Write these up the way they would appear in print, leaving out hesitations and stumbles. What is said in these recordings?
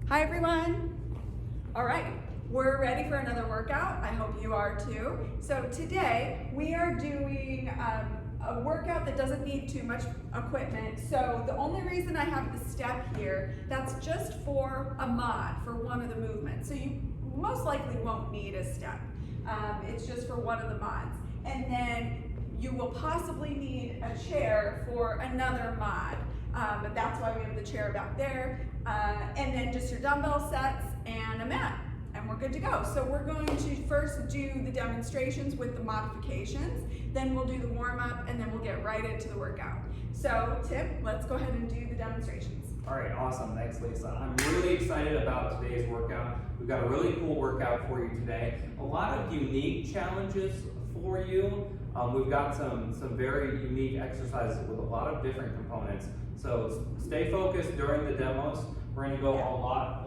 Hi everyone. All right, we're ready for another workout. I hope you are too. So today we are doing a workout that doesn't need too much equipment. So the only reason I have the step here, that's just for a mod, for one of the movements. So you most likely won't need a step. It's just for one of the mods. And then you will possibly need a chair for another mod. But that's why we have the chair back there. And then just your dumbbell sets and a mat, and we're good to go. So we're going to first do the demonstrations with the modifications, then we'll do the warm-up, and then we'll get right into the workout. So Tim, let's go ahead and do the demonstrations. All right, awesome, thanks Lisa. I'm really excited about today's workout. We've got a really cool workout for you today. A lot of unique challenges for you. We've got some very unique exercises with a lot of different components. So stay focused during the demos. We're going to go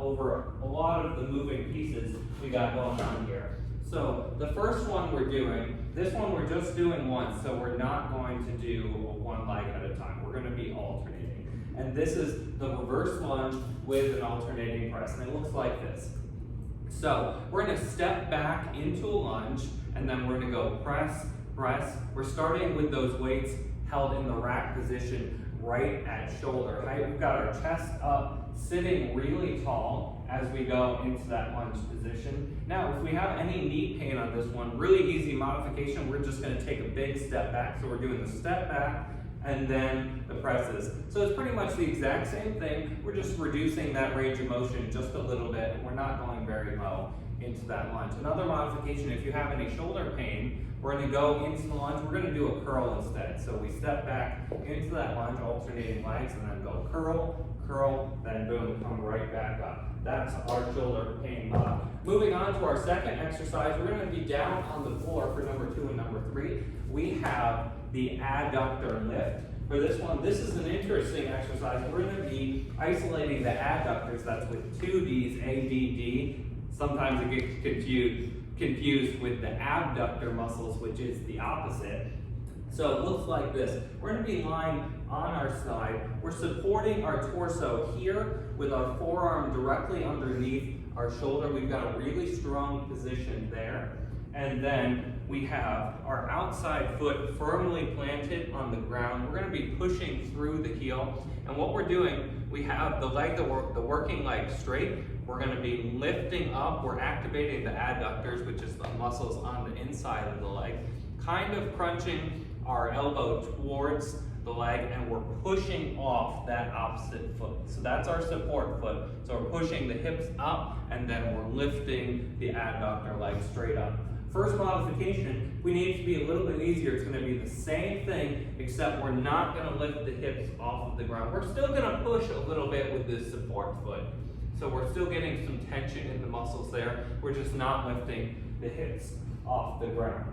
over a lot of the moving pieces we got going on here. So the first one we're doing, this one we're just doing once, so we're not going to do one leg at a time. We're going to be alternating. And this is the reverse lunge with an alternating press, and it looks like this. So we're going to step back into a lunge, and then we're going to go press, press. We're starting with those weights held in the rack position right at shoulder height. We've got our chest up, sitting really tall as we go into that lunge position. Now, if we have any knee pain on this one, really easy modification, we're just going to take a big step back. So we're doing the step back and then the presses. So it's pretty much the exact same thing. We're just reducing that range of motion just a little bit, and we're not going very low into that lunge. Another modification, if you have any shoulder pain, we're going to go into the lunge. We're going to do a curl instead. So we step back into that lunge, alternating legs, and then go curl, curl, then boom, come right back up. That's our shoulder pain mod. Moving on to our second exercise, we're going to be down on the floor for number 2 and number 3. We have the adductor lift. For this one, this is an interesting exercise. We're going to be isolating the adductors. That's with 2 Ds, A, D, D. Sometimes it gets confused with the abductor muscles, which is the opposite. So it looks like this. We're going to be lying on our side. We're supporting our torso here with our forearm directly underneath our shoulder. We've got a really strong position there. And then we have our outside foot firmly planted on the ground. We're going to be pushing through the heel. And what we're doing, we have the leg, the working leg straight. We're going to be lifting up. We're activating the adductors, which is the muscles on the inside of the leg, kind of crunching our elbow towards the leg, and we're pushing off that opposite foot. So that's our support foot. So we're pushing the hips up, and then we're lifting the adductor leg straight up. First modification, we need it to be a little bit easier. It's going to be the same thing, except we're not going to lift the hips off of the ground. We're still going to push a little bit with this support foot. So we're still getting some tension in the muscles there. We're just not lifting the hips off the ground.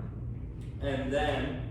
And then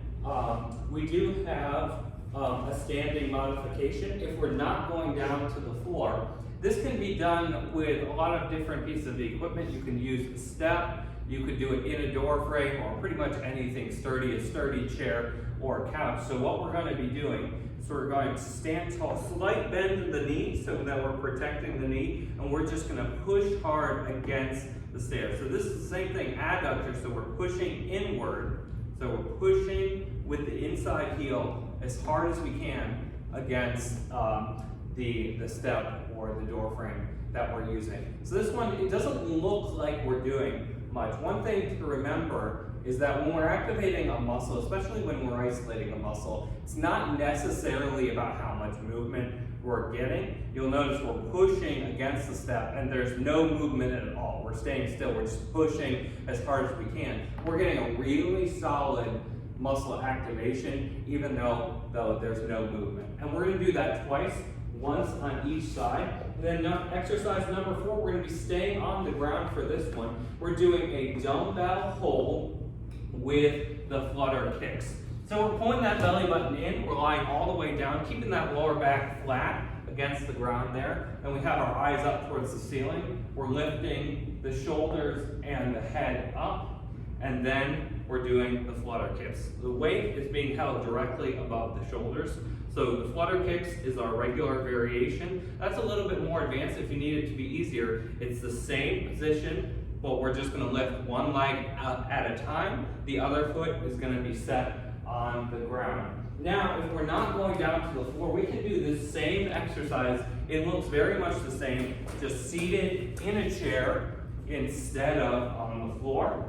we do have a standing modification. If we're not going down to the floor, this can be done with a lot of different pieces of equipment. You can use a step. You could do it in a door frame or pretty much anything sturdy, a sturdy chair or a couch. So what we're going to be doing is we're going to stand tall, slight bend in the knee so that we're protecting the knee, and we're just going to push hard against the stairs. So this is the same thing, adductor, so we're pushing inward. So we're pushing with the inside heel as hard as we can against the step or the door frame that we're using. So this one, it doesn't look like we're doing much. One thing to remember is that when we're activating a muscle, especially when we're isolating a muscle, it's not necessarily about how much movement we're getting. You'll notice we're pushing against the step and there's no movement at all. We're staying still, we're just pushing as hard as we can. We're getting a really solid muscle activation even though there's no movement. And we're going to do that twice, once on each side. And then exercise number 4, we're going to be staying on the ground for this one. We're doing a dumbbell hold with the flutter kicks. So we're pulling that belly button in, we're lying all the way down, keeping that lower back flat against the ground there. And we have our eyes up towards the ceiling. We're lifting the shoulders and the head up. and then we're doing the flutter kicks. The weight is being held directly above the shoulders. So the flutter kicks is our regular variation. That's a little bit more advanced if you need it to be easier. It's the same position, but we're just gonna lift one leg out at a time. The other foot is gonna be set on the ground. Now, if we're not going down to the floor, we can do this same exercise. It looks very much the same, just seated in a chair instead of on the floor.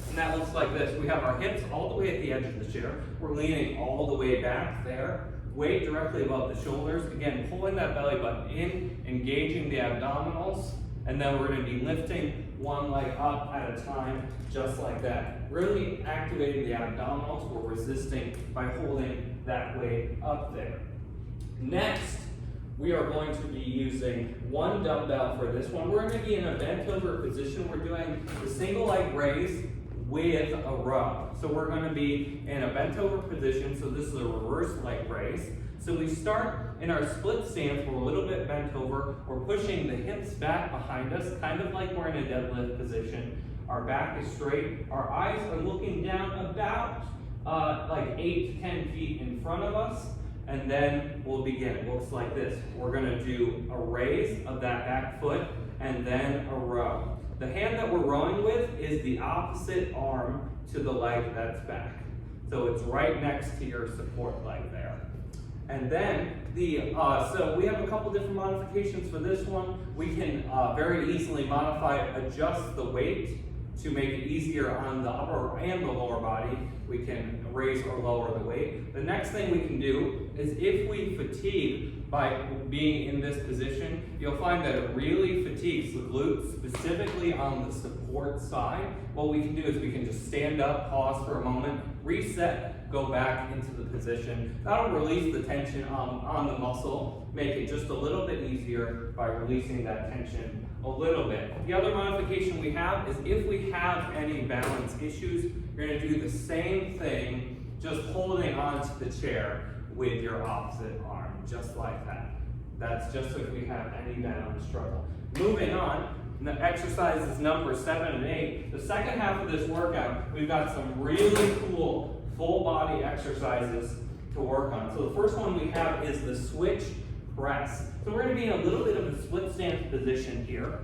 And that looks like this. We have our hips all the way at the edge of the chair. We're leaning all the way back there. Weight directly above the shoulders. Again, pulling that belly button in, engaging the abdominals, and then we're going to be lifting one leg up at a time, just like that. Really activating the abdominals. We're resisting by holding that weight up there. Next, we are going to be using one dumbbell for this one. We're going to be in a bent over position. We're doing the single leg raise with a row. So we're going to be in a bent over position. So this is a reverse leg raise. So we start in our split stance. We're a little bit bent over. We're pushing the hips back behind us, kind of like we're in a deadlift position. Our back is straight. Our eyes are looking down about like 8 to 10 feet in front of us. And then we'll begin. It looks like this. We're going to do a raise of that back foot and then a row. The hand that we're rowing with is the opposite arm to the leg that's back. So it's right next to your support leg there. And then so we have a couple different modifications for this one. We can very easily modify, adjust the weight to make it easier on the upper and the lower body. We can raise or lower the weight. The next thing we can do is if we fatigue by being in this position, you'll find that it really fatigues the glutes, specifically on the support side. What we can do is we can just stand up, pause for a moment, reset, go back into the position. That'll release the tension on the muscle, make it just a little bit easier by releasing that tension a little bit. The other modification we have is if we have any balance issues, you're going to do the same thing, just holding onto the chair with your opposite arm, just like that. That's just if we have any balance struggle. Moving on, the exercises number 7 and 8. The second half of this workout, we've got some really cool full body exercises to work on. So the first one we have is the switch press. So we're going to be in a little bit of a split stance position here.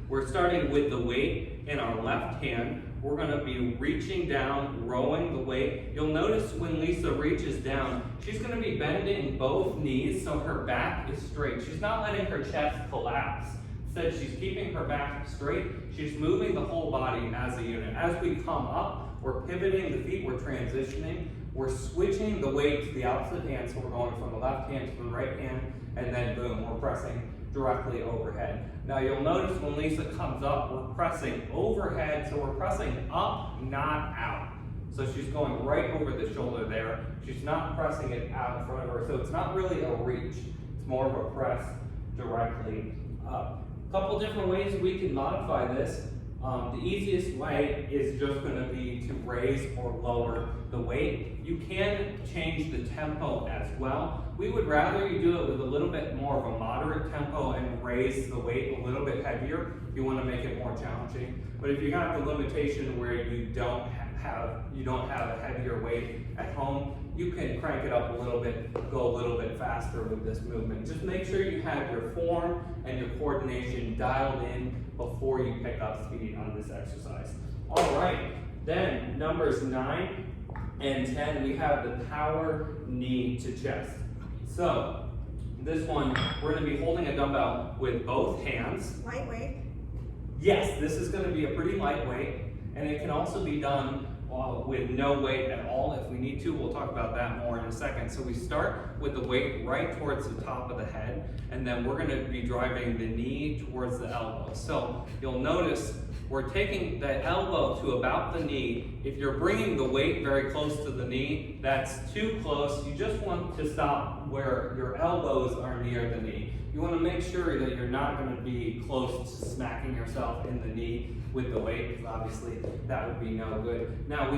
We're starting with the weight in our left hand. We're going to be reaching down, rowing the weight. You'll notice when Lisa reaches down, she's going to be bending both knees so her back is straight. She's not letting her chest collapse. Instead, she's keeping her back straight. She's moving the whole body as a unit. As we come up, we're pivoting the feet, we're transitioning. We're switching the weight to the opposite hand, so we're going from the left hand to the right hand, and then boom, we're pressing directly overhead. Now you'll notice when Lisa comes up, we're pressing overhead, so we're pressing up, not out. So she's going right over the shoulder there. She's not pressing it out in front of her, so it's not really a reach. It's more of a press directly up. A couple different ways we can modify this. The easiest way is just going to be to raise or lower the weight. You can change the tempo as well. We would rather you do it with a little bit more of a moderate tempo and raise the weight a little bit heavier if you want to make it more challenging. But if you have the limitation where you don't have a heavier weight at home, you can crank it up a little bit, go a little bit faster with this movement. Just make sure you have your form and your coordination dialed in before you pick up speed on this exercise. All right, then numbers 9 and 10, we have the power knee to chest. So this one, we're going to be holding a dumbbell with both hands. Lightweight. Yes, this is going to be a pretty lightweight, and it can also be done with no weight at all if we need to. We'll talk about that more in a second. So we start with the weight right towards the top of the head, and then we're going to be driving the knee towards the elbow. So you'll notice we're taking the elbow to about the knee. If you're bringing the weight very close to the knee, that's too close. You just want to stop where your elbows are near the knee. You want to make sure that you're not going to be close to smacking yourself in the knee with the weight, because obviously that would be no good. Now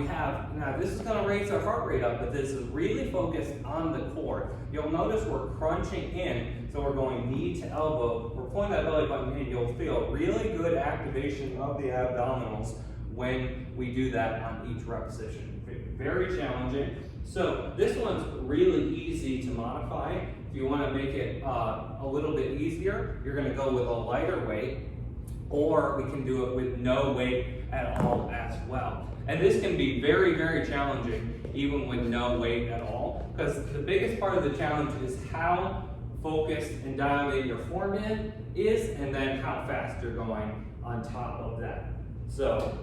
this is going to raise our heart rate up, but this is really focused on the core. You'll notice we're crunching in, so we're going knee to elbow. We're pulling that belly button in. You'll feel really good activation of the abdominals when we do that on each repetition. Very challenging. So this one's really easy to modify. If you want to make it a little bit easier, you're going to go with a lighter weight, or we can do it with no weight at all as well. And this can be very, very challenging even with no weight at all, because the biggest part of the challenge is how focused and dialed in your form is, and then how fast you're going on top of that. So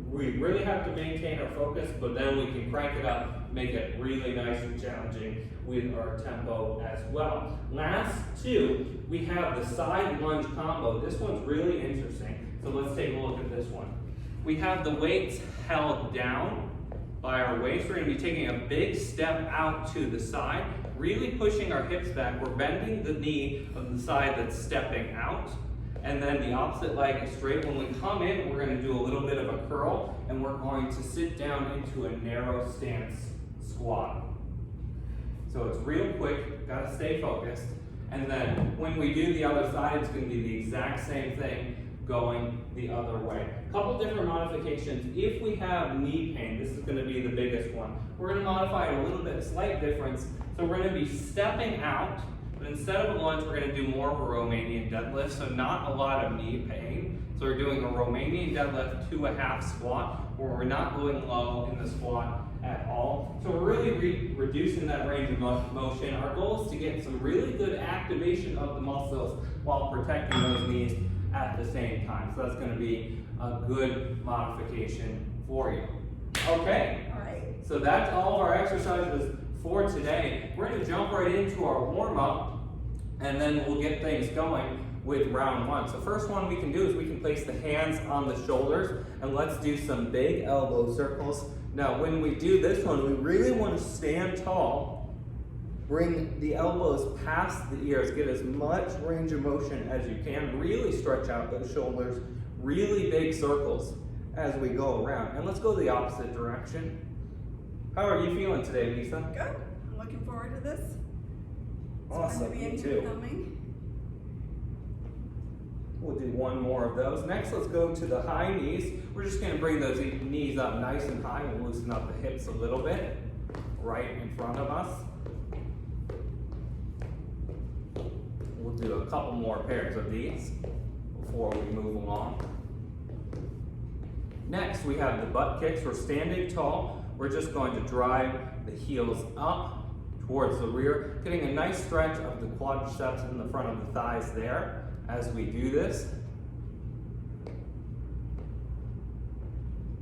we really have to maintain our focus, but then we can crank it up, make it really nice and challenging with our tempo as well. Last two, we have the side lunge combo. This one's really interesting, so let's take a look at this one. We have the weights held down by our waist. We're going to be taking a big step out to the side, really pushing our hips back. We're bending the knee of the side that's stepping out, and then the opposite leg is straight. When we come in, we're going to do a little bit of a curl, and we're going to sit down into a narrow stance squat. So it's real quick, got to stay focused. And then when we do the other side, it's going to be the exact same thing, going the other way. A couple different modifications. If we have knee pain, this is going to be the biggest one. We're going to modify it a little bit, slight difference. So we're going to be stepping out, but instead of a lunge, we're going to do more of a Romanian deadlift, so not a lot of knee pain. So we're doing a Romanian deadlift to a half squat, where we're not going low in the squat at all. So we're really reducing that range of motion. Our goal is to get some really good activation of the muscles while protecting those knees at the same time. So that's going to be a good modification for you. Okay, All right. so that's all of our exercises for today. We're going to jump right into our warm-up, and then we'll get things going with round one. So first one we can do is we can place the hands on the shoulders, and let's do some big elbow circles. Now when we do this one, we really want to stand tall, bring the elbows past the ears, get as much range of motion as you can, really stretch out those shoulders, really big circles as we go around. And let's go the opposite direction. How are you feeling today, Lisa? Good. I'm looking forward to this. It's Awesome, fun to be me in here too. filming. We'll do one more of those. Next, let's go to the high knees. We're just going to bring those knees up nice and high and loosen up the hips a little bit, right in front of us. We'll do a couple more pairs of these before we move along. Next, we have the butt kicks. We're standing tall. We're just going to drive the heels up towards the rear, getting a nice stretch of the quadriceps in the front of the thighs there as we do this.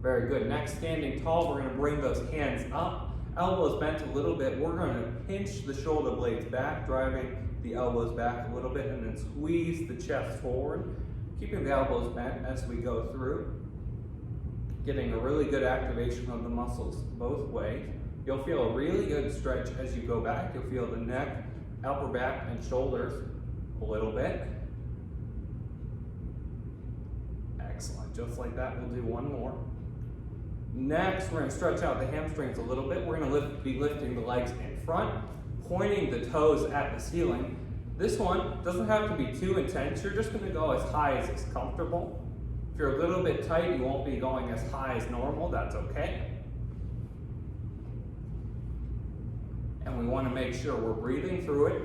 Very good. Next, standing tall, we're going to bring those hands up, elbows bent a little bit. We're going to pinch the shoulder blades back, driving the elbows back a little bit, and then squeeze the chest forward, keeping the elbows bent as we go through, getting a really good activation of the muscles both ways. You'll feel a really good stretch as you go back. You'll feel the neck, upper back, and shoulders a little bit. Excellent, just like that. We'll do one more. Next, we're going to stretch out the hamstrings a little bit. We're going to be lifting the legs in front, pointing the toes at the ceiling. This one doesn't have to be too intense. You're just going to go as high as is comfortable. If you're a little bit tight, you won't be going as high as normal. That's okay. And we want to make sure we're breathing through it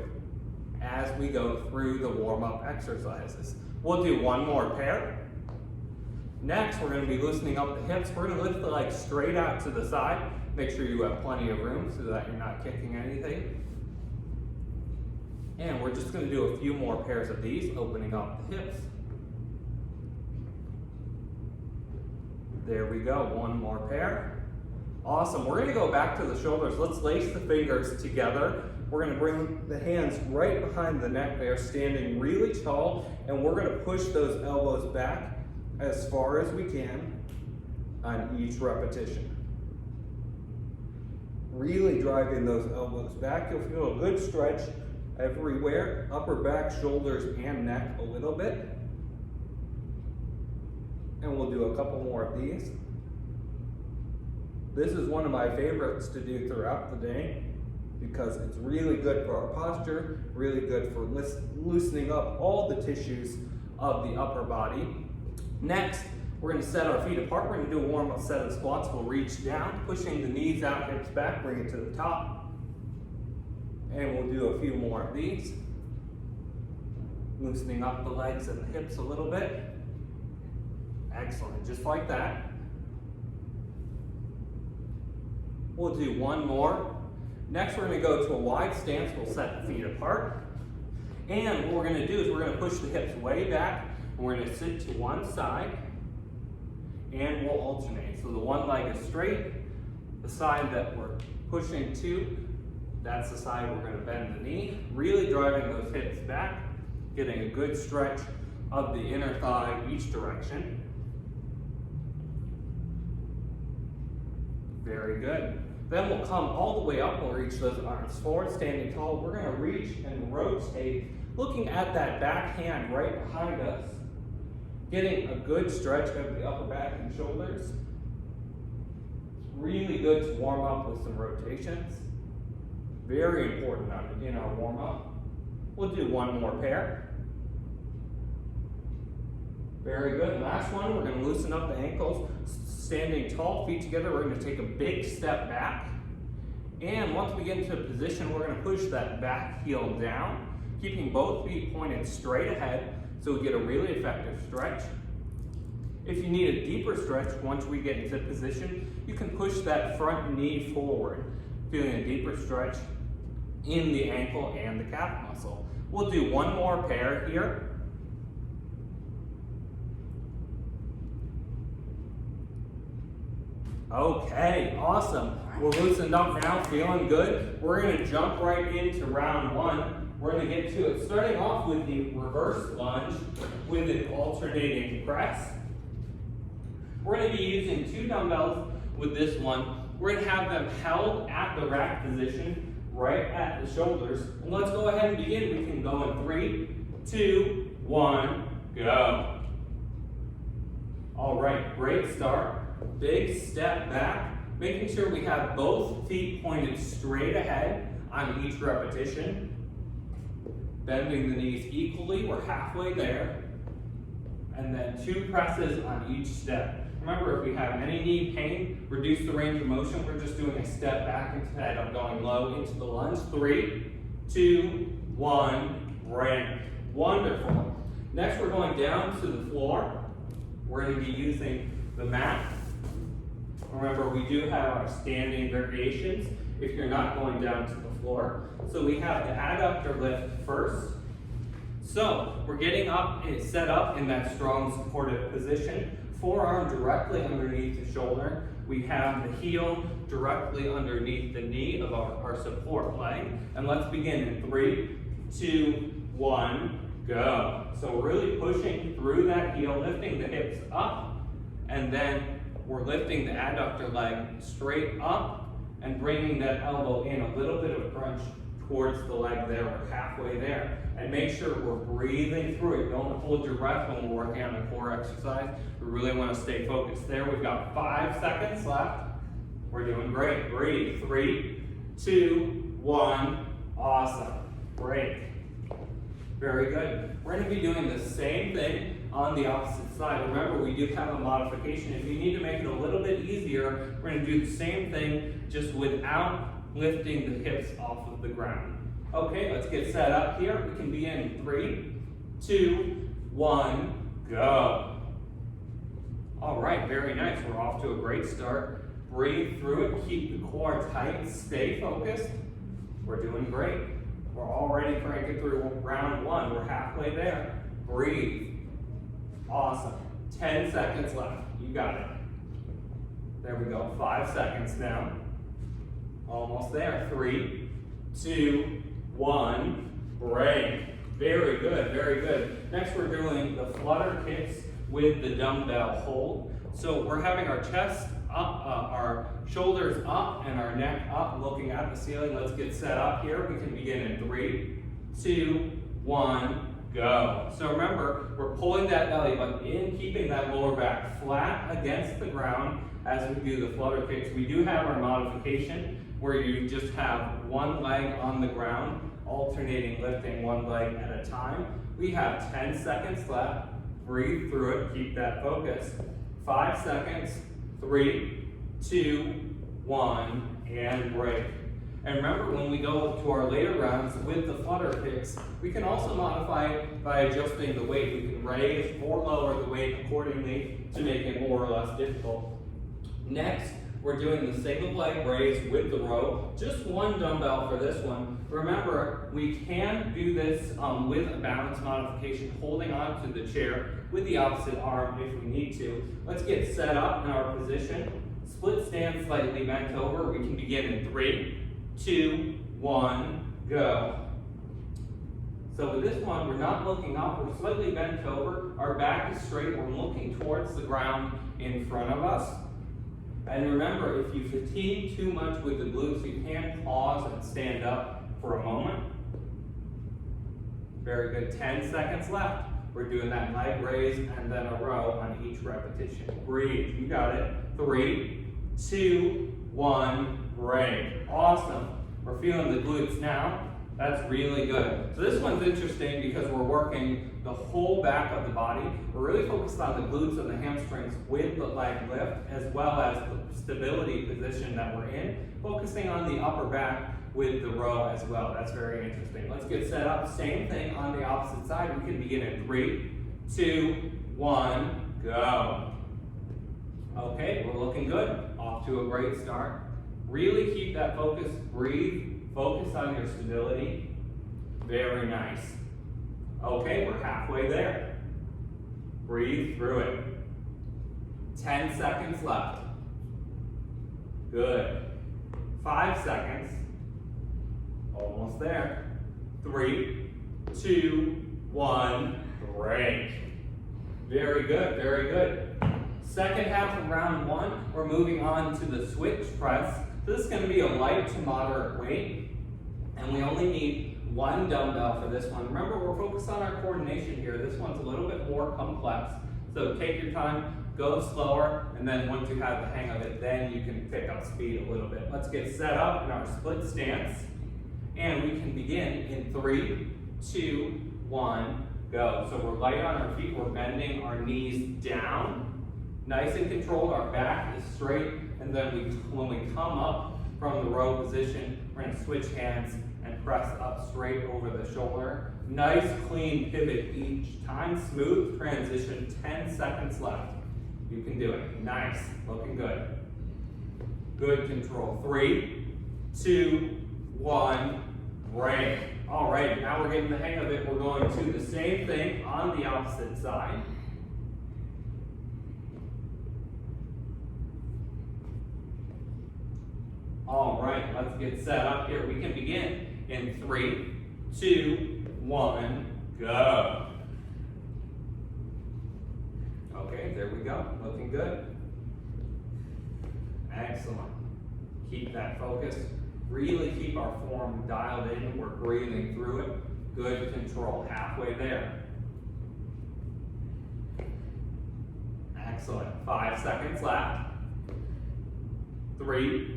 as we go through the warm-up exercises. We'll do one more pair. Next, we're going to be loosening up the hips. We're going to lift the legs straight out to the side. Make sure you have plenty of room so that you're not kicking anything. And we're just going to do a few more pairs of these, opening up the hips. There we go, one more pair. Awesome, we're going to go back to the shoulders. Let's lace the fingers together. We're going to bring the hands right behind the neck there, standing really tall, and we're going to push those elbows back as far as we can on each repetition. Really driving those elbows back. You'll feel a good stretch everywhere, upper back, shoulders, and neck a little bit. And we'll do a couple more of these. This is one of my favorites to do throughout the day because it's really good for our posture, really good for loosening up all the tissues of the upper body. Next, We're going to set our feet apart. We're going to do a warm-up set of squats. We'll reach down, pushing the knees out, hips back, bring it to the top. And we'll do a few more of these. Loosening up the legs and the hips a little bit. Excellent, just like that. We'll do one more. Next, we're going to go to a wide stance. We'll set the feet apart. And what we're going to do is we're going to push the hips way back. We're going to sit to one side. And we'll alternate. So the one leg is straight. The side that we're pushing to, that's the side we're going to bend the knee. Really driving those hips back. Getting a good stretch of the inner thigh each direction. Very good. Then we'll come all the way up. We'll reach those arms forward, standing tall. We're going to reach and rotate, looking at that back hand right behind us. Getting a good stretch of the upper back and shoulders. Really good to warm up with some rotations. Very important in our warm up. We'll do one more pair. Very good. Last one, we're going to loosen up the ankles. Standing tall, feet together, we're going to take a big step back. And once we get into a position, we're going to push that back heel down, keeping both feet pointed straight ahead so we get a really effective stretch. If you need a deeper stretch, once we get into position, you can push that front knee forward, feeling a deeper stretch in the ankle and the calf muscle. We'll do one more pair here. Okay, awesome. We're loosened up now, feeling good. We're going to jump right into round one. We're going to get to it, starting off with the reverse lunge with an alternating press. We're going to be using 2 dumbbells with this one. We're going to have them held at the rack position, right at the shoulders. And let's go ahead and begin. We can go in 3, 2, 1, go. All right, great start. Big step back, making sure we have both feet pointed straight ahead on each repetition. Bending the knees equally, we're halfway there. And then 2 presses on each step. Remember, if we have any knee pain, reduce the range of motion. We're just doing a step back instead of going low into the lunge. 3, 2, 1, break. Wonderful. Next, we're going down to the floor. We're going to be using the mat. Remember, we do have our standing variations if you're not going down to the floor. So we have the adductor lift first. So we're getting up and set up in that strong supportive position. Forearm directly underneath the shoulder. We have the heel directly underneath the knee of our support leg. And let's begin in 3, 2, 1, go. So we're really pushing through that heel, lifting the hips up, and then we're lifting the adductor leg straight up and bringing that elbow in, a little bit of crunch towards the leg there. We're halfway there. And make sure we're breathing through it. Don't hold your breath when we're working on a core exercise. We really want to stay focused there. We've got 5 seconds left. We're doing great. Breathe. 3, 2, 1. Awesome. Break. Very good. We're going to be doing the same thing on the opposite side. Remember, we do have a modification. If you need to make it a little bit easier, we're going to do the same thing, just without lifting the hips off of the ground. Okay, let's get set up here. We can begin in 3, 2, 1, go. All right, very nice. We're off to a great start. Breathe through it. Keep the core tight. Stay focused. We're doing great. We're already cranking through round 1. We're halfway there. Breathe. Awesome. 10 seconds left. You got it. There we go. 5 seconds now. Almost there. 3, 2, 1. Break. Very good. Very good. Next, we're doing the flutter kicks with the dumbbell hold. So we're having our chest up, our shoulders up, and our neck up, looking at the ceiling. Let's get set up here. We can begin in 3, 2, 1. Go. So remember, we're pulling that belly button in, keeping that lower back flat against the ground as we do the flutter kicks. We do have our modification where you just have one leg on the ground, alternating lifting one leg at a time. We have 10 seconds left. Breathe through it. Keep that focus. 5 seconds. 3, 2, 1, and break. And remember, when we go to our later rounds with the flutter kicks, we can also modify it by adjusting the weight. We can raise or lower the weight accordingly to make it more or less difficult. Next, we're doing the single leg raise with the row. Just one dumbbell for this one. Remember, we can do this with a balance modification, holding on to the chair with the opposite arm if we need to. Let's get set up in our position. Split stance, slightly bent over. We can begin in 3, 2, 1, go. So with this one, we're not looking up, we're slightly bent over. Our back is straight, we're looking towards the ground in front of us. And remember, if you fatigue too much with the glutes, you can pause and stand up for a moment. Very good, 10 seconds left. We're doing that leg raise and then a row on each repetition. Breathe, you got it. 3, 2, 1, break. Awesome. We're feeling the glutes now. That's really good. So this one's interesting because we're working the whole back of the body. We're really focused on the glutes and the hamstrings with the leg lift, as well as the stability position that we're in, focusing on the upper back with the row as well. That's very interesting. Let's get set up. Same thing on the opposite side. We can begin in 3, 2, 1, go. Okay, we're looking good. Off to a great start. Really keep that focus. Breathe. Focus on your stability. Very nice. Okay, we're halfway there. Breathe through it. 10 seconds left. Good. 5 seconds. Almost there. 3, 2, 1, break. Very good, very good. Second half of round 1, we're moving on to the switch press. This is going to be a light to moderate weight, and we only need one dumbbell for this one. Remember, we're focused on our coordination here. This one's a little bit more complex, so take your time, go slower, and then once you have the hang of it, then you can pick up speed a little bit. Let's get set up in our split stance, and we can begin in 3, 2, 1, go. So we're light on our feet, we're bending our knees down, nice and controlled, our back is straight, and then when we come up from the row position, we're going to switch hands and press up straight over the shoulder. Nice clean pivot each time, smooth transition, 10 seconds left. You can do it. Nice, looking good. Good control. 3, 2, 1, break. All right, now we're getting the hang of it. We're going to the same thing on the opposite side. All right, let's get set up here. We can begin in 3, 2, 1, go. Okay, there we go. Looking good. Excellent. Keep that focus. Really keep our form dialed in. We're breathing through it. Good control. Halfway there. Excellent. 5 seconds left. 3,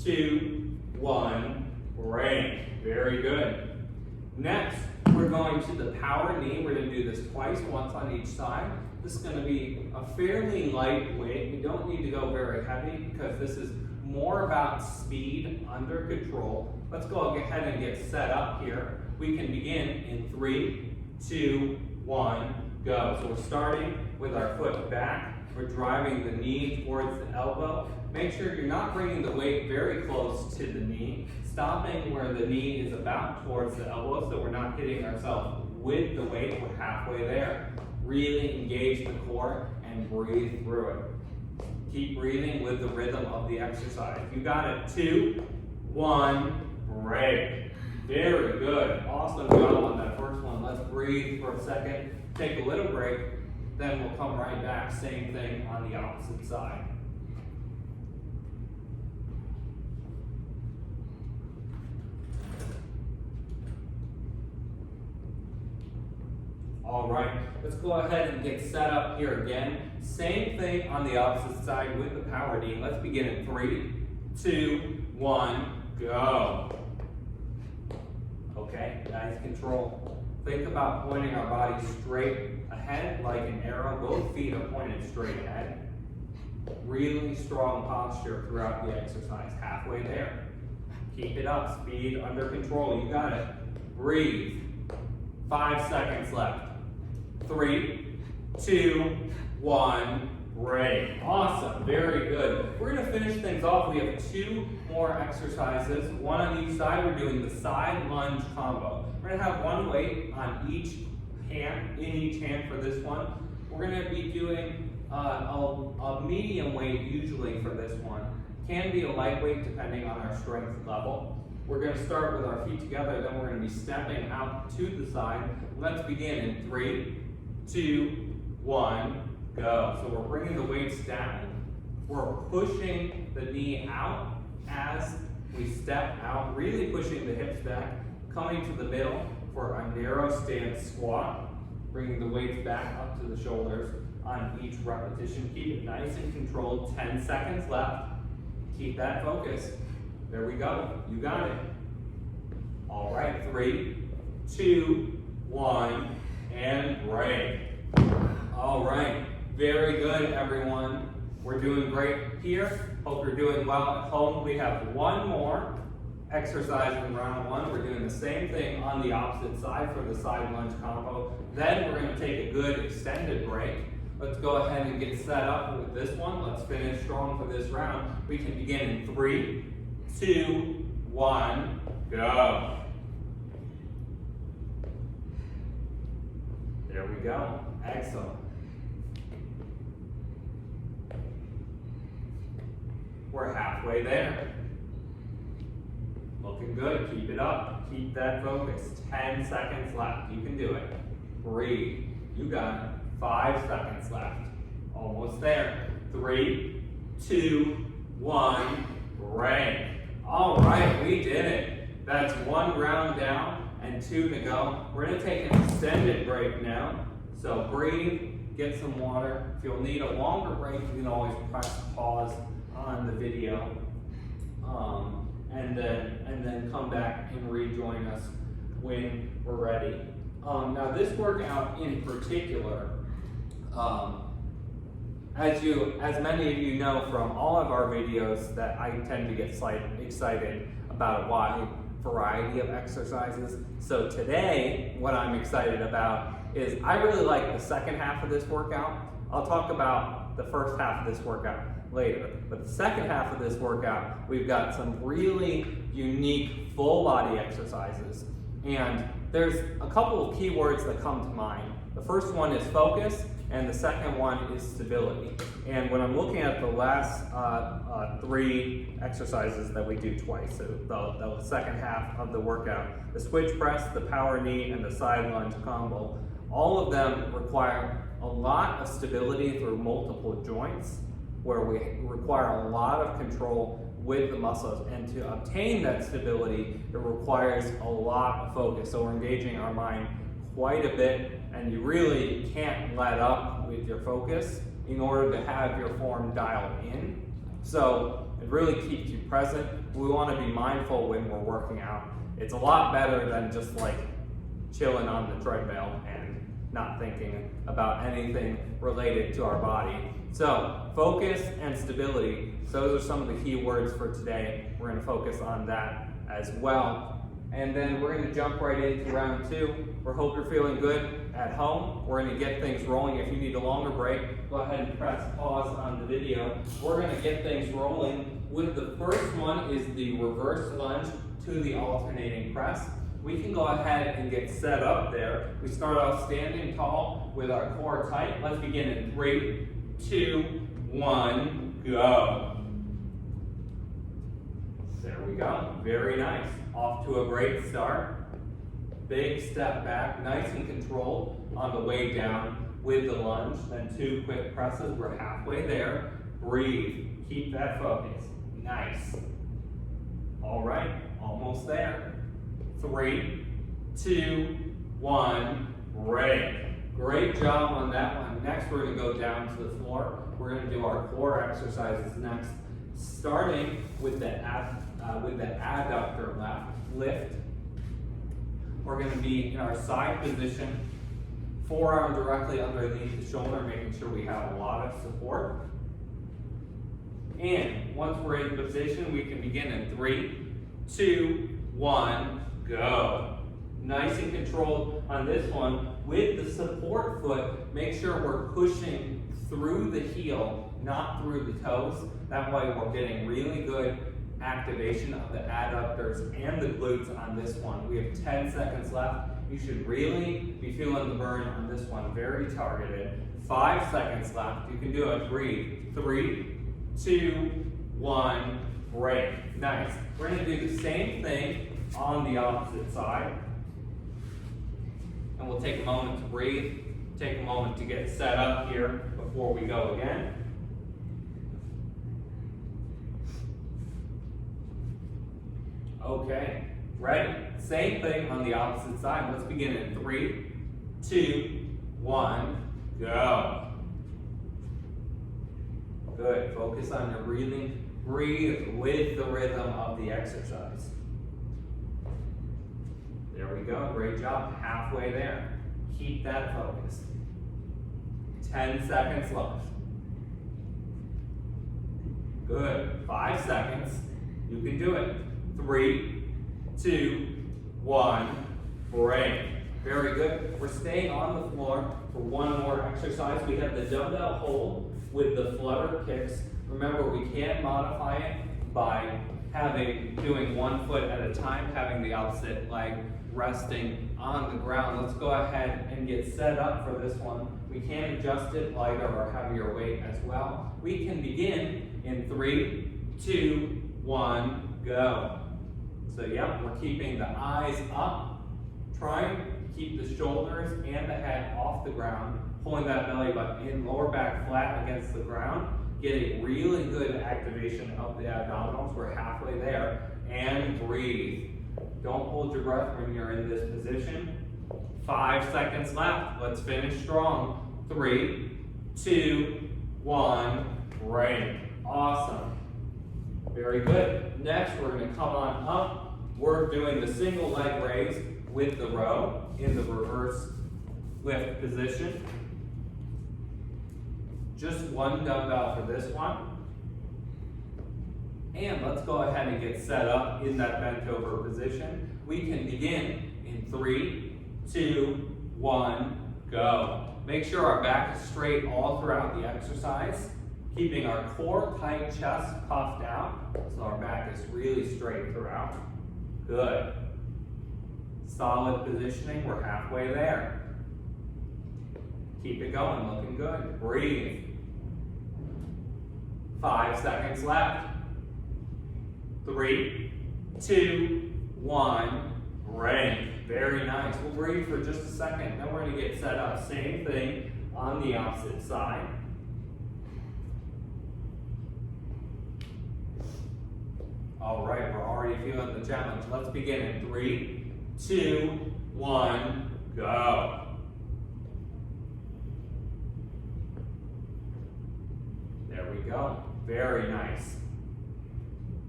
2, 1, break. Very good. Next, we're going to the power knee. We're going to do this twice, once on each side. This is going to be a fairly light weight. We don't need to go very heavy because this is more about speed under control. Let's go ahead and get set up here. We can begin in 3, 2, 1, go. So we're starting with our foot back. We're driving the knee towards the elbow. Make sure you're not bringing the weight very close to the knee. Stopping where the knee is about towards the elbow so we're not hitting ourselves with the weight. We're halfway there. Really engage the core and breathe through it. Keep breathing with the rhythm of the exercise. You got it. 2, 1, break. Very good. Awesome job on that first one. Let's breathe for a second. Take a little break. Then we'll come right back. Same thing on the opposite side. All right, let's go ahead and get set up here again. Same thing on the opposite side with the power knee. Let's begin in 3, 2, 1, go. Okay, nice control. Think about pointing our body straight ahead like an arrow. Both feet are pointed straight ahead. Really strong posture throughout the exercise. Halfway there. Keep it up. Speed under control. You got it. Breathe. 5 seconds left. 3, 2, 1. Break. Awesome. Very good. We're going to finish things off. We have 2 more exercises, one on each side. We're doing the side lunge combo. We're going to have one weight on each hand, in each hand for this one. We're going to be doing a medium weight usually for this one. Can be a lightweight depending on our strength level. We're going to start with our feet together, then we're going to be stepping out to the side. Let's begin in 3, 2, 1, go. So we're bringing the weights down. We're pushing the knee out as we step out, really pushing the hips back, coming to the middle for a narrow stance squat, bringing the weights back up to the shoulders on each repetition. Keep it nice and controlled. 10 seconds left. Keep that focus. There we go. You got it. All right, 3, 2, 1, and break. All right, very good, everyone. We're doing great here. Hope you're doing well at home. We have one more exercise in round 1. We're doing the same thing on the opposite side for the side lunge combo. Then we're going to take a good extended break. Let's go ahead and get set up with this one. Let's finish strong for this round. We can begin in 3, 2, 1, go. There we go. Excellent. We're halfway there. Looking good. Keep it up. Keep that focus. 10 seconds left. You can do it. Breathe. You got it. 5 seconds left. Almost there. 3, 2, 1, break. All right, we did it. That's 1 round down and 2 to go. We're going to take an extended break now. So breathe, get some water. If you'll need a longer break, you can always press pause on the video, and then come back and rejoin us when we're ready. Now this workout in particular, as many of you know from all of our videos, that I tend to get excited about a wide variety of exercises. So today, what I'm excited about is I really like the second half of this workout. I'll talk about the first half of this workout later. But the second half of this workout, we've got some really unique full body exercises. And there's a couple of key words that come to mind. The first one is focus, and the second one is stability. And when I'm looking at the last 3 exercises that we do twice, so the second half of the workout, the switch press, the power knee, and the side lunge combo, all of them require a lot of stability through multiple joints, where we require a lot of control with the muscles. And to obtain that stability, it requires a lot of focus. So we're engaging our mind quite a bit, and you really can't let up with your focus in order to have your form dialed in. So it really keeps you present. We want to be mindful when we're working out. It's a lot better than just like chilling on the treadmill and not thinking about anything related to our body. So focus and stability, those are some of the key words for today. We're going to focus on that as well. And then we're going to jump right into round 2. We hope you're feeling good at home. We're going to get things rolling. If you need a longer break, go ahead and press pause on the video. We're going to get things rolling with the first one is the reverse lunge to the alternating press. We can go ahead and get set up there. We start off standing tall with our core tight. Let's begin in 3, 2, 1, go. There we go. Very nice. Off to a great start. Big step back, nice and controlled on the way down with the lunge. Then 2 quick presses. We're halfway there. Breathe. Keep that focus. Nice. All right. Almost there. 3, 2, 1, break. Great job on that one. Next, we're going to go down to the floor. We're going to do our core exercises next, starting with the adductor lift. We're going to be in our side position, forearm directly underneath the shoulder, making sure we have a lot of support. And once we're in position, we can begin in 3, 2, 1, go. Nice and controlled on this one. With the support foot, make sure we're pushing through the heel, not through the toes. That way we're getting really good activation of the adductors and the glutes on this one. We have 10 seconds left. You should really be feeling the burn on this one, very targeted. 5 seconds left. You can do it. Breathe. 3, 2, 1, break. Nice. We're going to do the same thing on the opposite side. And we'll take a moment to breathe. Take a moment to get set up here before we go again. Okay, ready? Same thing on the opposite side. Let's begin in 3, 2, 1, go. Good. Focus on your breathing. Breathe with the rhythm of the exercise. There we go. Great job. Halfway there. Keep that focused. 10 seconds left. Good. 5 seconds. You can do it. 3, 2, 1, break. Very good. We're staying on the floor for one more exercise. We have the dumbbell hold with the flutter kicks. Remember, we can modify it by doing one foot at a time, having the opposite leg resting on the ground. Let's go ahead and get set up for this one. We can adjust it lighter or heavier weight as well. We can begin in 3, 2, 1, go. So yep, we're keeping the eyes up, trying to keep the shoulders and the head off the ground, pulling that belly button in, lower back flat against the ground, getting really good activation of the abdominals. We're halfway there, and breathe. Don't hold your breath when you're in this position. 5 seconds left. Let's finish strong. 3, 2, 1, break. Awesome. Very good. Next, we're going to come on up. We're doing the single leg raise with the row in the reverse lift position. Just one dumbbell for this one. And let's go ahead and get set up in that bent over position. We can begin in 3, 2, 1, go. Make sure our back is straight all throughout the exercise, keeping our core tight, chest puffed out, so our back is really straight throughout. Good. Solid positioning, we're halfway there. Keep it going, looking good. Breathe. 5 seconds left. 3, 2, 1, break. Very nice. We'll breathe for just a second, then we're going to get set up. Same thing on the opposite side. All right, we're already feeling the challenge. Let's begin in 3, 2, 1, go. There we go. Very nice.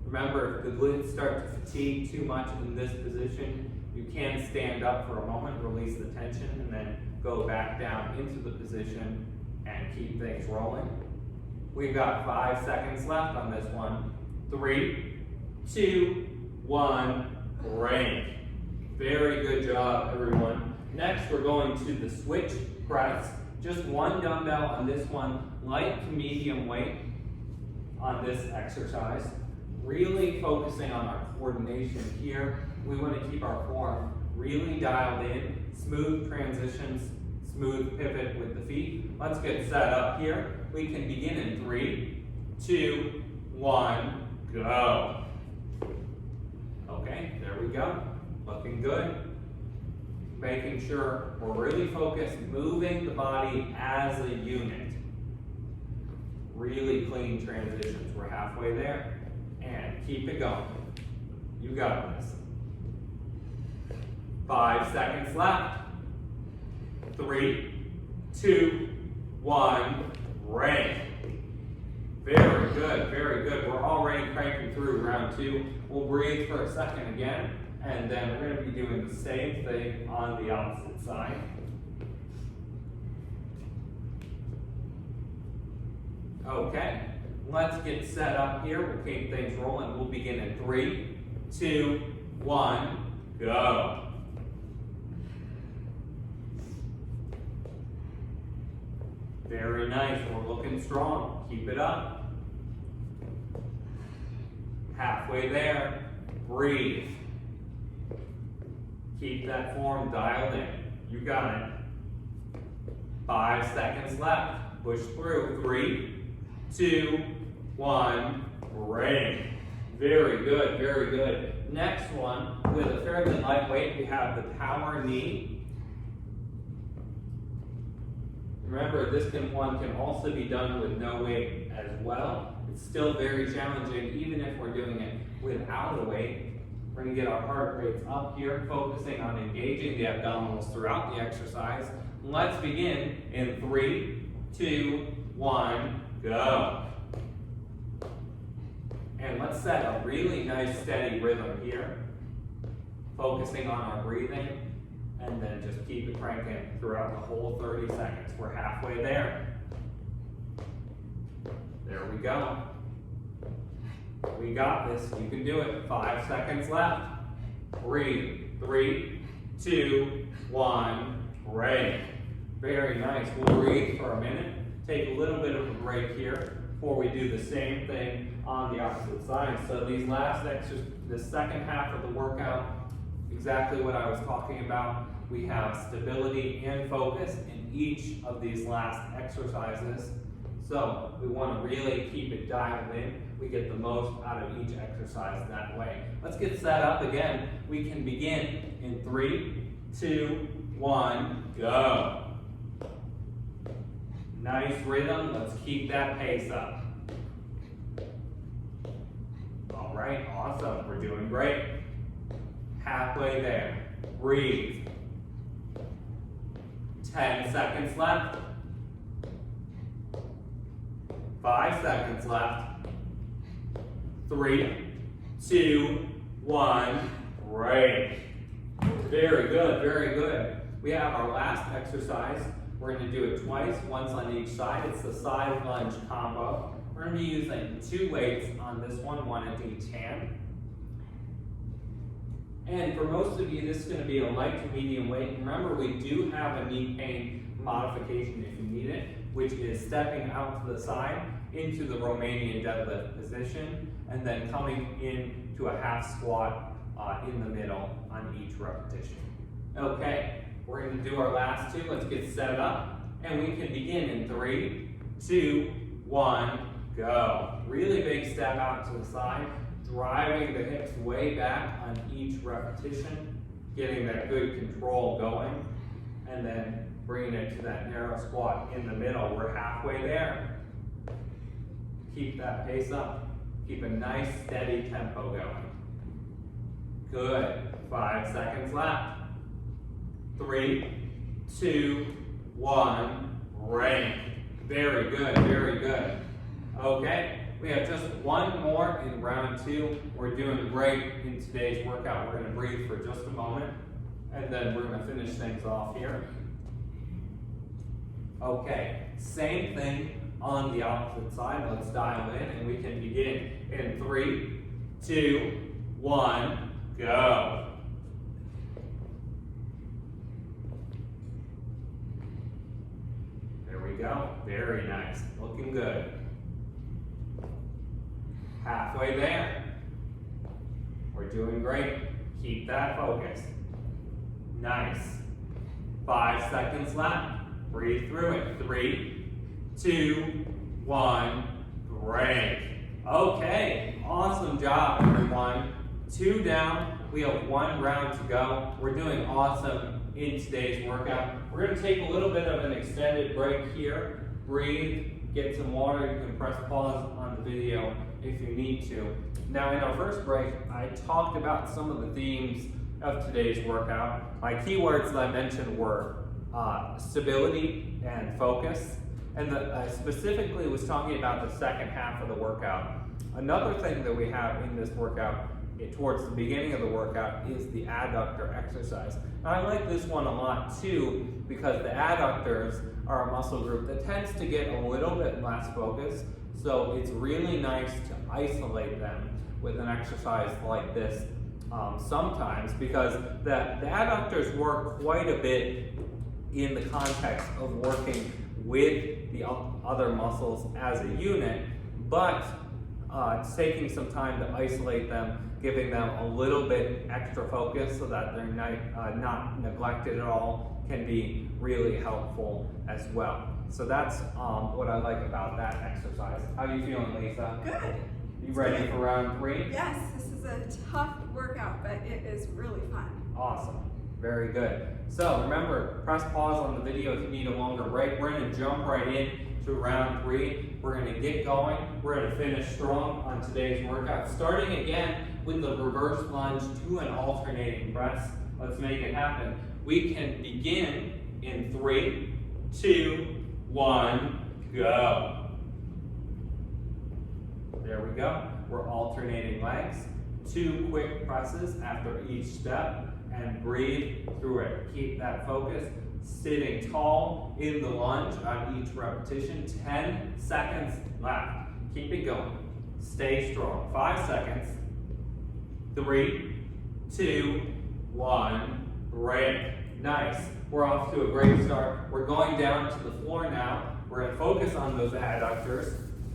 Remember, if the glutes start to fatigue too much in this position, you can stand up for a moment, release the tension, and then go back down into the position and keep things rolling. We've got 5 seconds left on this one. 3, 2, 1, break. Very good job, everyone. Next, we're going to the switch press. Just one dumbbell on this one, light to medium weight on this exercise. Really focusing on our coordination here. We want to keep our form really dialed in, smooth transitions, smooth pivot with the feet. Let's get set up here. We can begin in 3, 2, 1, go. Okay, there we go. Looking good. Making sure we're really focused, moving the body as a unit. Really clean transitions. We're halfway there. And keep it going. You got this. 5 seconds left. 3, 2, 1, break. Very good, very good. We're already cranking through round 2. We'll breathe for a second again, and then we're going to be doing the same thing on the opposite side. Okay. Let's get set up here. We'll keep things rolling. We'll begin in 3, 2, 1, go. Very nice. We're looking strong. Keep it up. Halfway there. Breathe. Keep that form dialed in. You got it. 5 seconds left. Push through. 3, 2, 1. Break. Very good, very good. Next one, with a fairly light weight, we have the power knee. Remember, this one can also be done with no weight as well. It's still very challenging, even if we're doing it without a weight. We're going to get our heart rates up here, focusing on engaging the abdominals throughout the exercise. Let's begin in 3, 2, 1, go. And let's set a really nice steady rhythm here, focusing on our breathing, and then just keep it cranking throughout the whole 30 seconds. We're halfway there. There we go. We got this. You can do it. 5 seconds left. Breathe. 3, 2, 1. Break. Very nice. We'll breathe for a minute. Take a little bit of a break here before we do the same thing on the opposite side. So these last the second half of the workout, exactly what I was talking about. We have stability and focus in each of these last exercises. So we want to really keep it dialed in. We get the most out of each exercise that way. Let's get set up again. We can begin in 3, 2, 1, go. Nice rhythm. Let's keep that pace up. All right, awesome. We're doing great. Halfway there. Breathe. 10 seconds left. 5 seconds left. 3, 2, 1, break. Very good, very good. We have our last exercise. We're going to do it twice, once on each side. It's the side lunge combo. We're going to be using 2 weights on this one at each hand. And for most of you, this is going to be a light to medium weight. Remember, we do have a knee pain modification if you need it, which is stepping out to the side into the Romanian deadlift position, and then coming into a half squat in the middle on each repetition. Okay, we're going to do our last 2. Let's get set up, and we can begin in 3, 2, 1, go. Really big step out to the side, driving the hips way back on each repetition, getting that good control going, and then bringing it to that narrow squat in the middle. We're halfway there. Keep that pace up. Keep a nice steady tempo going. Good. 5 seconds left. 3, 2, 1, break. Very good, very good. Okay, we have just one more in round 2. We're doing great in today's workout. We're going to breathe for just a moment, and then we're going to finish things off here. Okay, same thing on the opposite side. Let's dial in, and we can begin in 3, 2, 1, go. There we go. Very nice. Looking good. Halfway there. We're doing great. Keep that focus. Nice. 5 seconds left. Breathe through it. 3, 2, 1, break. Okay, awesome job, everyone. 2 down. We have 1 round to go. We're doing awesome in today's workout. We're going to take a little bit of an extended break here. Breathe, get some water. You can press pause on the video if you need to. Now, in our first break, I talked about some of the themes of today's workout. My keywords that I mentioned were stability and focus. And I specifically was talking about the second half of the workout. Another thing that we have in this workout, towards the beginning of the workout, is the adductor exercise. Now, I like this one a lot too, because the adductors are a muscle group that tends to get a little bit less focus So it's really nice to isolate them with an exercise like this sometimes, because the adductors work quite a bit in the context of working with the other muscles as a unit, but taking some time to isolate them, giving them a little bit extra focus so that they're not neglected at all, can be really helpful as well. So that's what I like about that exercise. How are you feeling, Lisa? Good. You ready for round 3? Yes, this is a tough workout, but it is really fun. Awesome. Very good. So remember, press pause on the video if you need a longer break. We're going to jump right in to round 3. We're going to get going. We're going to finish strong on today's workout. Starting again with the reverse lunge to an alternating press. Let's make it happen. We can begin in 3, 2, 1, go. There we go. We're alternating legs. 2 quick presses after each step, and breathe through it. Keep that focus. Sitting tall in the lunge on each repetition. 10 seconds left. Keep it going. Stay strong. 5 seconds. 3, 2, 1, break. Nice. We're off to a great start. We're going down to the floor now. We're going to focus on those adductors,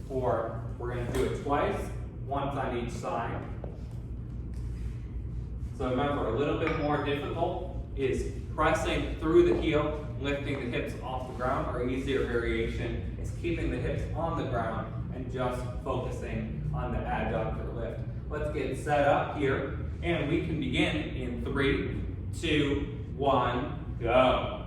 or we're going to do it twice, once on each side. So remember, a little bit more difficult is pressing through the heel, lifting the hips off the ground, or easier variation is keeping the hips on the ground and just focusing on the adductor lift. Let's get set up here, and we can begin in 3, 2, 1, go.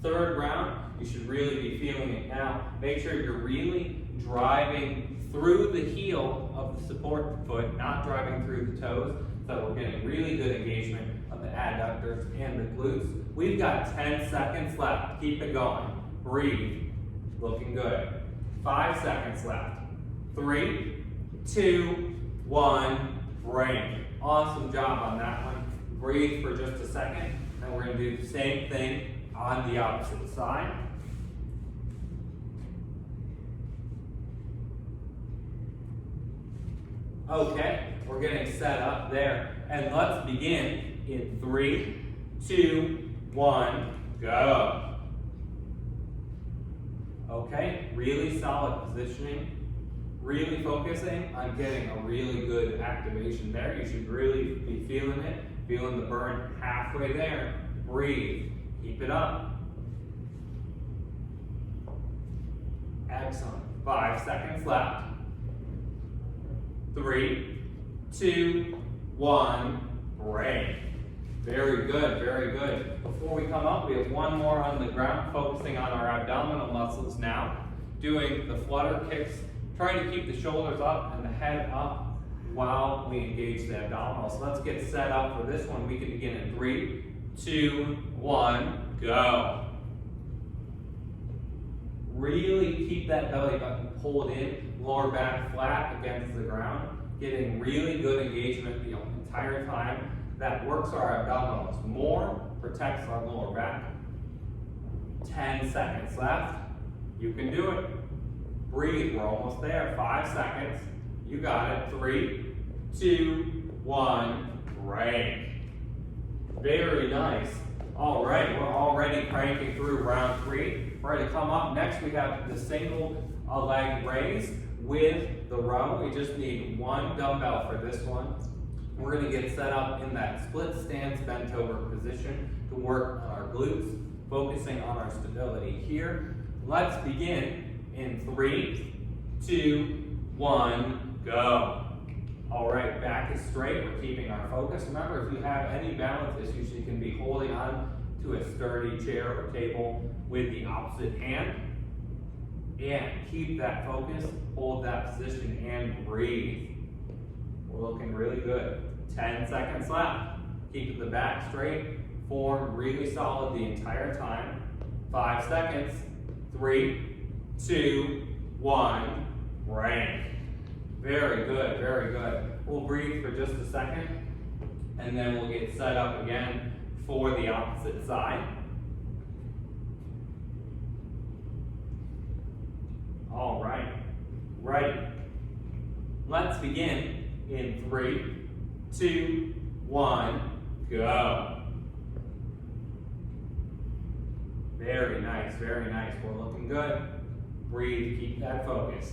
Third round, you should really be feeling it now. Make sure you're really driving through the heel of the support foot, not driving through the toes, so we're getting really good engagement of the adductors and the glutes. We've got 10 seconds left. Keep it going. Breathe. Looking good. 5 seconds left. 3, 2, 1, break. Awesome job on that one. Breathe for just a second, and we're going to do the same thing on the opposite side. Okay, we're getting set up there. And let's begin in 3, 2, 1, go. Okay, really solid positioning. Really focusing on getting a really good activation there. You should really be feeling it, feeling the burn halfway there. Breathe, keep it up. Excellent. 5 seconds left. 3, 2, 1, break. Very good, very good. Before we come up, we have one more on the ground, focusing on our abdominal muscles now. Doing the flutter kicks, trying to keep the shoulders up and the head up while we engage the abdominals. So let's get set up for this one. We can begin in 3, 2, 1, go. Really keep that belly button pulled in, lower back flat against the ground, getting really good engagement the entire time. That works our abdominals more, protects our lower back. 10 seconds left. You can do it. Breathe, we're almost there. 5 seconds. You got it. 3, 2, 1, break. Very nice. All right, we're already cranking through round 3. We're going to come up. Next, we have the single leg raise with the row. We just need 1 dumbbell for this one. We're going to get set up in that split stance bent over position to work on our glutes, focusing on our stability here. Let's begin in 3, 2, 1, go. All right, back is straight. We're keeping our focus. Remember, if you have any balance issues, you can be holding on to a sturdy chair or table with the opposite hand. And keep that focus, hold that position, and breathe. We're looking really good. 10 seconds left. Keep the back straight, form really solid the entire time. 5 seconds. 3, 2, 1, break. Very good, very good. We'll breathe for just a second, and then we'll get set up again for the opposite side. All right. Ready? Let's begin in 3, 2, 1, go. Very nice, very nice. We're looking good. Breathe, keep that focus.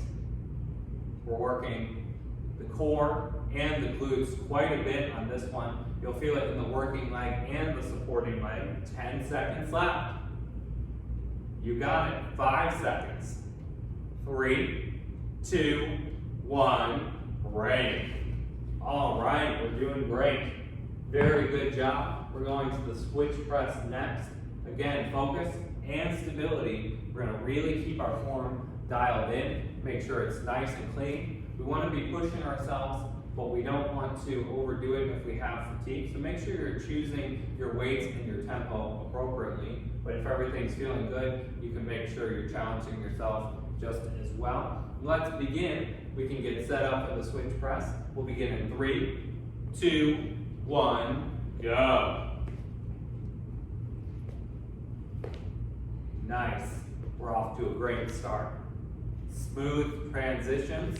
We're working the core and the glutes quite a bit on this one. You'll feel it in the working leg and the supporting leg. 10 seconds left. You got it. 5 seconds. 3, 2, 1, break. All right, we're doing great. Very good job. We're going to the switch press next. Again, focus and stability. We're going to really keep our form dialed in, make sure it's nice and clean. We want to be pushing ourselves, but we don't want to overdo it if we have fatigue. So make sure you're choosing your weights and your tempo appropriately. But if everything's feeling good, you can make sure you're challenging yourself just as well. Let's begin. We can get set up for the switch press. We'll begin in 3, 2, 1, go. Nice. We're off to a great start. Smooth transitions.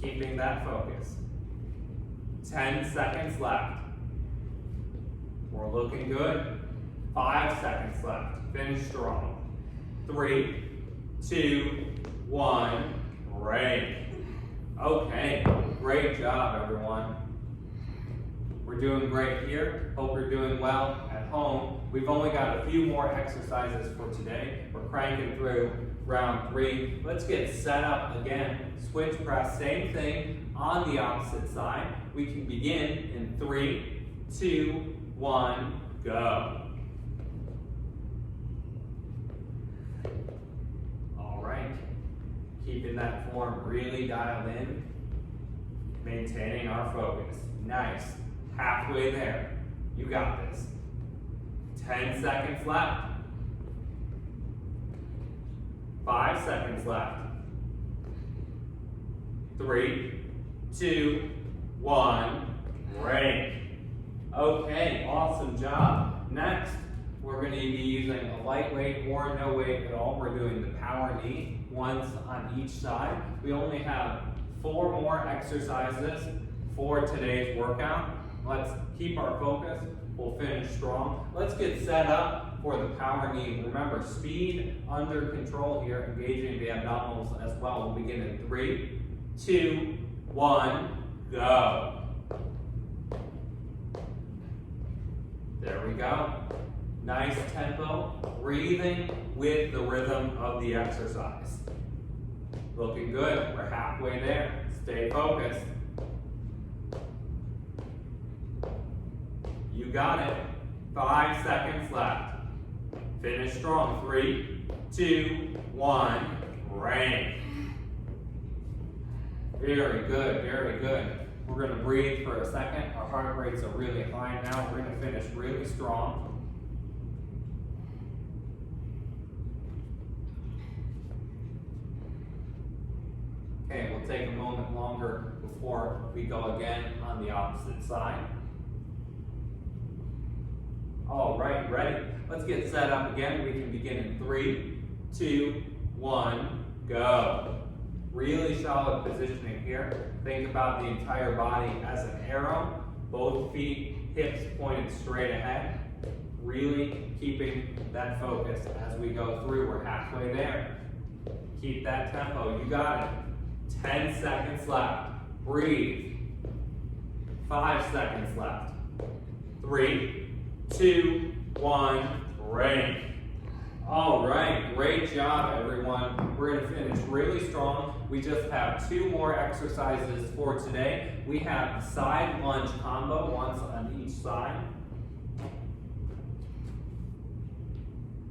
Keeping that focus. 10 seconds left. We're looking good. 5 seconds left. Finish strong. 3, 2, 1, break. Okay, great job, everyone. We're doing great here. Hope you're doing well at home. We've only got a few more exercises for today. We're cranking through round 3. Let's get set up again. Switch press, same thing on the opposite side. We can begin in 3, 2, 1, go. All right. Keeping that form really dialed in. Maintaining our focus. Nice. Halfway there. You got this. 10 seconds left. 5 seconds left. 3, 2, 1, break. Okay, awesome job. Next, we're going to be using a lightweight or no weight at all. We're doing the power knee, once on each side. We only have 4 more exercises for today's workout. Let's keep our focus. We'll finish strong. Let's get set up for the power knee. Remember, speed under control here, engaging the abdominals as well. We'll begin in 3, 2, 1, go. There we go. Nice tempo, breathing with the rhythm of the exercise. Looking good. We're halfway there. Stay focused. You got it. 5 seconds left. Finish strong. 3, 2, 1, break. Very good, very good. We're going to breathe for a second. Our heart rates are really high now. We're going to finish really strong. Okay, we'll take a moment longer before we go again on the opposite side. All right, ready? Let's get set up again. We can begin in 3, 2, 1, go. Really solid positioning here. Think about the entire body as an arrow. Both feet, hips pointed straight ahead. Really keeping that focus as we go through. We're halfway there. Keep that tempo. You got it. 10 seconds left. Breathe. 5 seconds left. 3, 2, 1, break. All right, great job, everyone. We're going to finish really strong. We just have 2 more exercises for today. We have the side lunge combo, once on each side.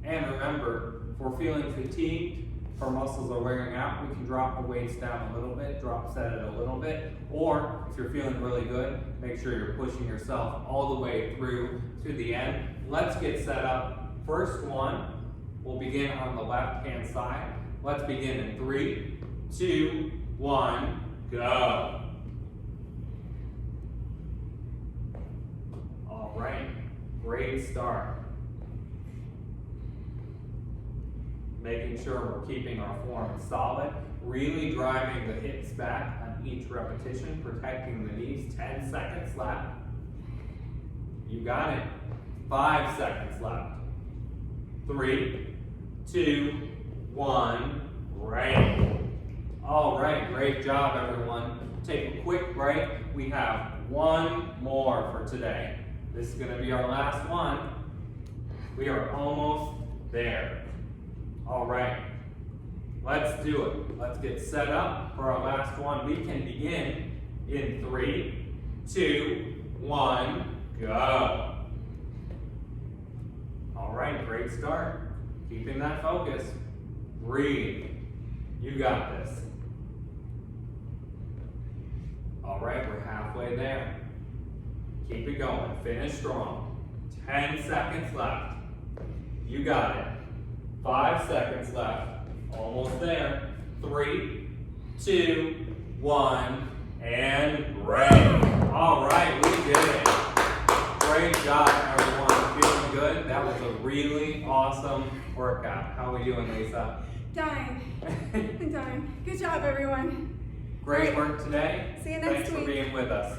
And remember, if we're feeling fatigued, if our muscles are wearing out, we can drop the weights down a little bit, set it a little bit. Or if you're feeling really good, make sure you're pushing yourself all the way through to the end. Let's get set up. First one, we'll begin on the left-hand side. Let's begin in 3, 2, 1, go. All right, great start. making sure we're keeping our form solid, really driving the hips back on each repetition, protecting the knees. 10 seconds left. You got it. 5 seconds left. 3, 2, 1, break. All right, great job everyone. Take a quick break. We have one more for today. This is gonna be our last one. We are almost there. All right, let's do it. Let's get set up for our last one. We can begin in 3, 2, 1, go. All right, great start. Keeping that focus. Breathe. You got this. All right, we're halfway there. Keep it going. Finish strong. 10 seconds left. You got it. 5 seconds left. Almost there. 3, 2, 1, and break. All right, we did it. Great job, everyone. Feeling good? That was a really awesome workout. How are we doing, Lisa? Dying. I'm dying. Good job, everyone. Great work today. See you next Thanks week. for being with us.